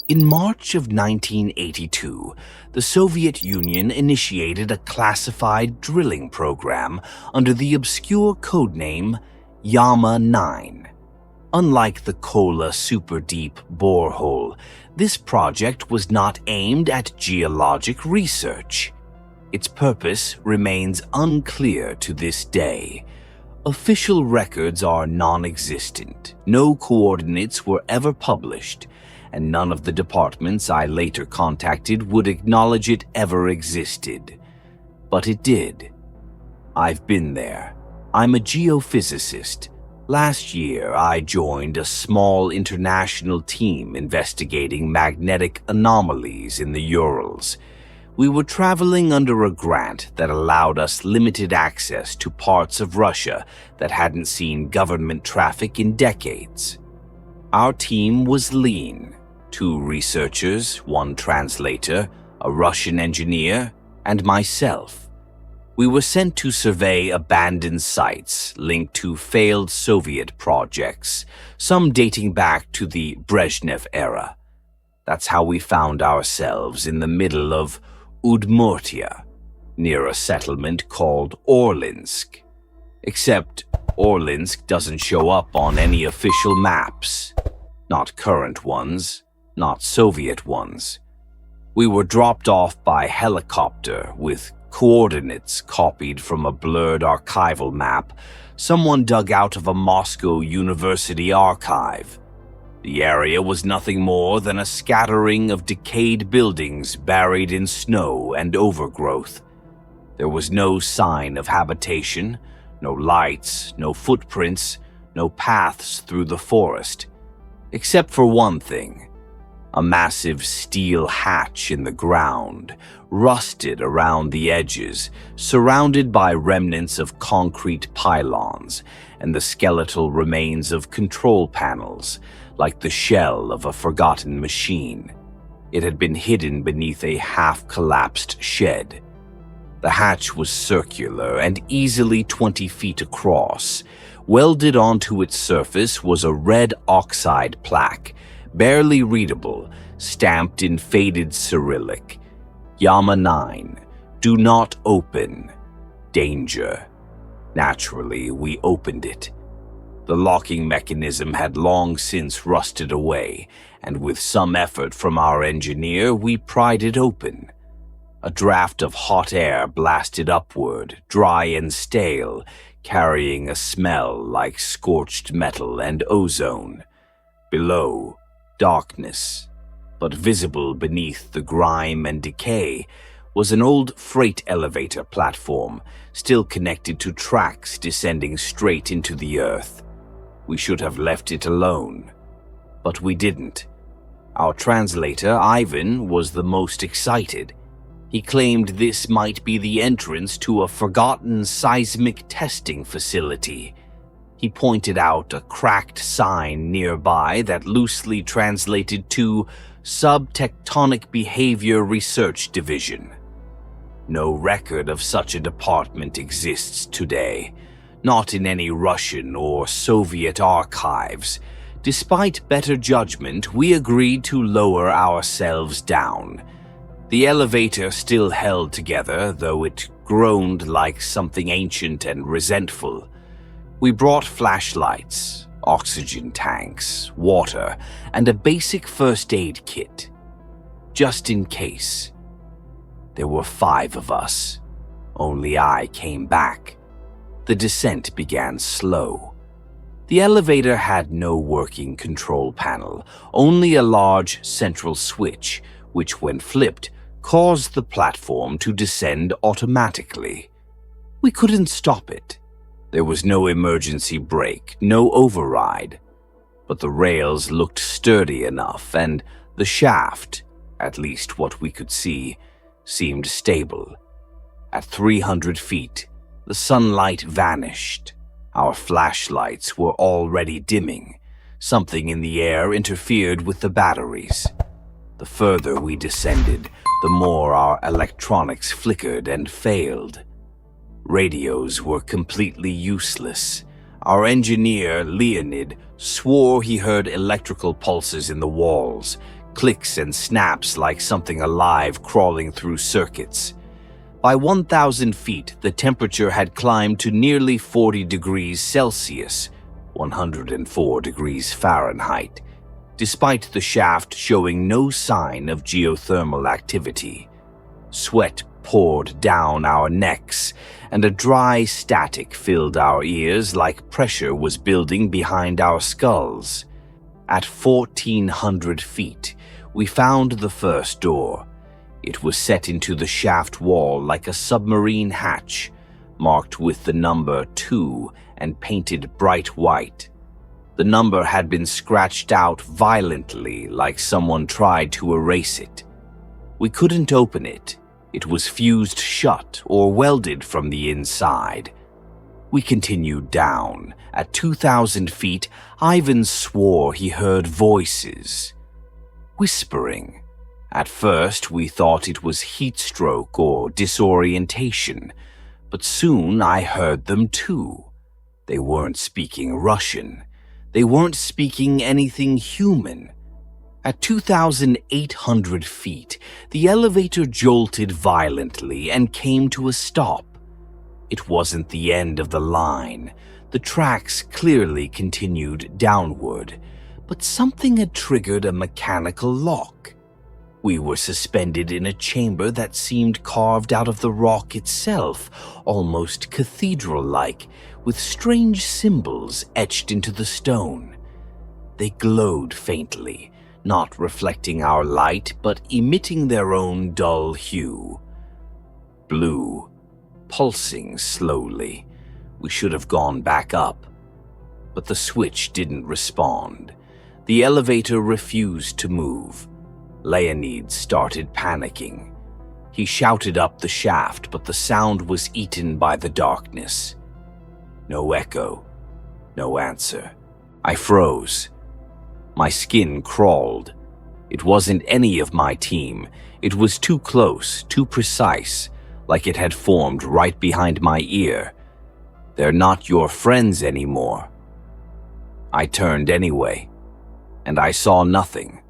In March of 1982, the Soviet Union initiated a classified drilling program under the obscure codename Yama-9. Unlike the Kola super-deep borehole, this project was not aimed at geologic research. Its purpose remains unclear to this day. Official records are non-existent, no coordinates were ever published, and none of the departments I later contacted would acknowledge it ever existed. But it did. I've been there. I'm a geophysicist. Last year, I joined a small international team investigating magnetic anomalies in the Urals. We were traveling under a grant that allowed us limited access to parts of Russia that hadn't seen government traffic in decades. Our team was lean. 2 researchers, 1 translator, a Russian engineer, and myself. We were sent to survey abandoned sites linked to failed Soviet projects, some dating back to the Brezhnev era. That's how we found ourselves in the middle of Udmurtia, near a settlement called Orlinsk. Except Orlinsk doesn't show up on any official maps. Not current ones, not Soviet ones. We were dropped off by helicopter with coordinates copied from a blurred archival map someone dug out of a Moscow University archive. The area was nothing more than a scattering of decayed buildings buried in snow and overgrowth. There was no sign of habitation, no lights, no footprints, no paths through the forest. Except for one thing. A massive steel hatch in the ground, rusted around the edges, surrounded by remnants of concrete pylons and the skeletal remains of control panels, like the shell of a forgotten machine. It had been hidden beneath a half-collapsed shed. The hatch was circular and easily 20 feet across. Welded onto its surface was a red oxide plaque, barely readable, stamped in faded Cyrillic. Yama-9, do not open. Danger. Naturally, we opened it. The locking mechanism had long since rusted away, and with some effort from our engineer, we pried it open. A draft of hot air blasted upward, dry and stale, carrying a smell like scorched metal and ozone. Below, darkness, but visible beneath the grime and decay was an old freight elevator platform, still connected to tracks descending straight into the earth. We should have left it alone, but we didn't. Our translator, Ivan, was the most excited. He claimed this might be the entrance to a forgotten seismic testing facility. He pointed out a cracked sign nearby that loosely translated to Subtectonic Behavior Research Division. No record of such a department exists today, not in any Russian or Soviet archives. Despite better judgment, we agreed to lower ourselves down. The elevator still held together, though it groaned like something ancient and resentful. We brought flashlights, oxygen tanks, water, and a basic first aid kit. Just in case. There were 5 of us. Only I came back. The descent began slow. The elevator had no working control panel, only a large central switch, which when flipped, caused the platform to descend automatically. We couldn't stop it. There was no emergency brake, no override. But the rails looked sturdy enough, and the shaft, at least what we could see, seemed stable. At 300 feet, the sunlight vanished. Our flashlights were already dimming. Something in the air interfered with the batteries. The further we descended, the more our electronics flickered and failed. Radios were completely useless. Our engineer, Leonid, swore he heard electrical pulses in the walls, clicks and snaps like something alive crawling through circuits. By 1,000 feet, the temperature had climbed to nearly 40 degrees Celsius, 104 degrees Fahrenheit, despite the shaft showing no sign of geothermal activity. Sweat poured down our necks, and a dry static filled our ears like pressure was building behind our skulls. At 1,400 feet, we found the first door. It was set into the shaft wall like a submarine hatch, marked with the number 2 and painted bright white. The number had been scratched out violently like someone tried to erase it. We couldn't open it. It was fused shut or welded from the inside. We continued down. At 2,000 feet, Ivan swore he heard voices. Whispering. At first, we thought it was heat stroke or disorientation, but soon I heard them too. They weren't speaking Russian. They weren't speaking anything human. At 2,800 feet, the elevator jolted violently and came to a stop. It wasn't the end of the line. The tracks clearly continued downward, but something had triggered a mechanical lock. We were suspended in a chamber that seemed carved out of the rock itself, almost cathedral-like, with strange symbols etched into the stone. They glowed faintly, not reflecting our light, but emitting their own dull hue. Blue, pulsing slowly. We should have gone back up. But the switch didn't respond. The elevator refused to move. Leonid started panicking. He shouted up the shaft, but the sound was eaten by the darkness. No echo, no answer. I froze. My skin crawled. It wasn't any of my team. It was too close, too precise, like it had formed right behind my ear. They're not your friends anymore. I turned anyway, and I saw nothing.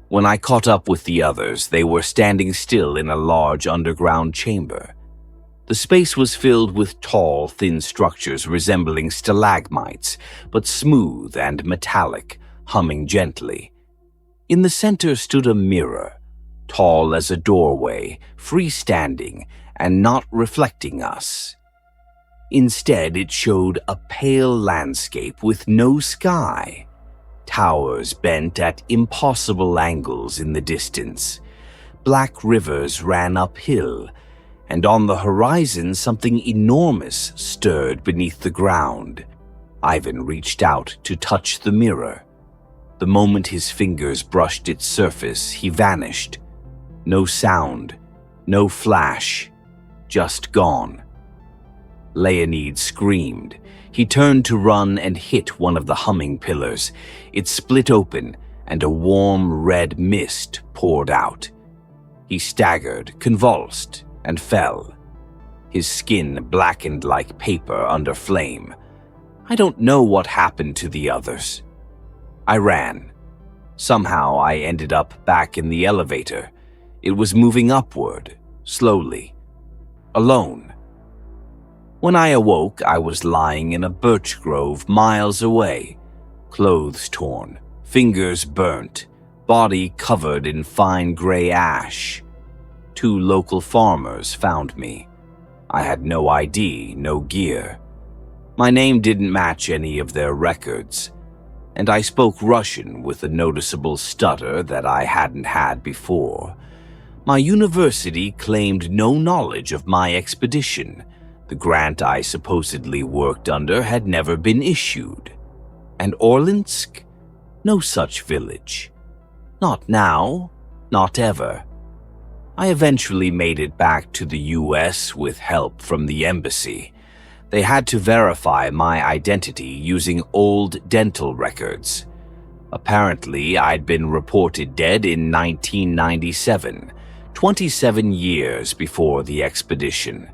When I caught up with the others, they were standing still in a large underground chamber. The space was filled with tall, thin structures resembling stalagmites, but smooth and metallic, humming gently. In the center stood a mirror, tall as a doorway, freestanding and not reflecting us. Instead, it showed a pale landscape with no sky. Towers bent at impossible angles in the distance. Black rivers ran uphill, and on the horizon something enormous stirred beneath the ground. Ivan reached out to touch the mirror. The moment his fingers brushed its surface, he vanished. No sound, no flash, just gone. Leonid screamed. He turned to run and hit one of the humming pillars. It split open, and a warm red mist poured out. He staggered, convulsed, and fell. His skin blackened like paper under flame. I don't know what happened to the others. I ran. Somehow I ended up back in the elevator. It was moving upward, slowly. Alone. When I awoke, I was lying in a birch grove miles away, clothes torn, fingers burnt, body covered in fine gray ash. 2 local farmers found me. I had no ID, no gear. My name didn't match any of their records, and I spoke Russian with a noticeable stutter that I hadn't had before. My university claimed no knowledge of my expedition. The grant I supposedly worked under had never been issued. And Orlinsk? No such village. Not now, not ever. I eventually made it back to the US with help from the embassy. They had to verify my identity using old dental records. Apparently, I'd been reported dead in 1997, 27 years before the expedition.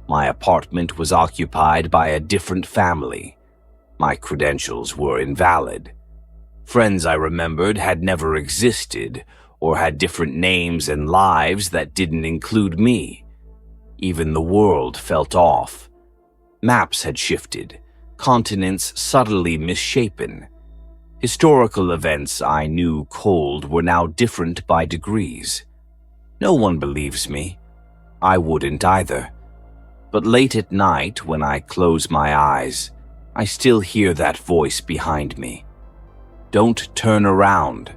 My apartment was occupied by a different family. My credentials were invalid. Friends I remembered had never existed, or had different names and lives that didn't include me. Even the world felt off. Maps had shifted, continents subtly misshapen. Historical events I knew cold were now different by degrees. No one believes me. I wouldn't either. But late at night, when I close my eyes, I still hear that voice behind me. Don't turn around.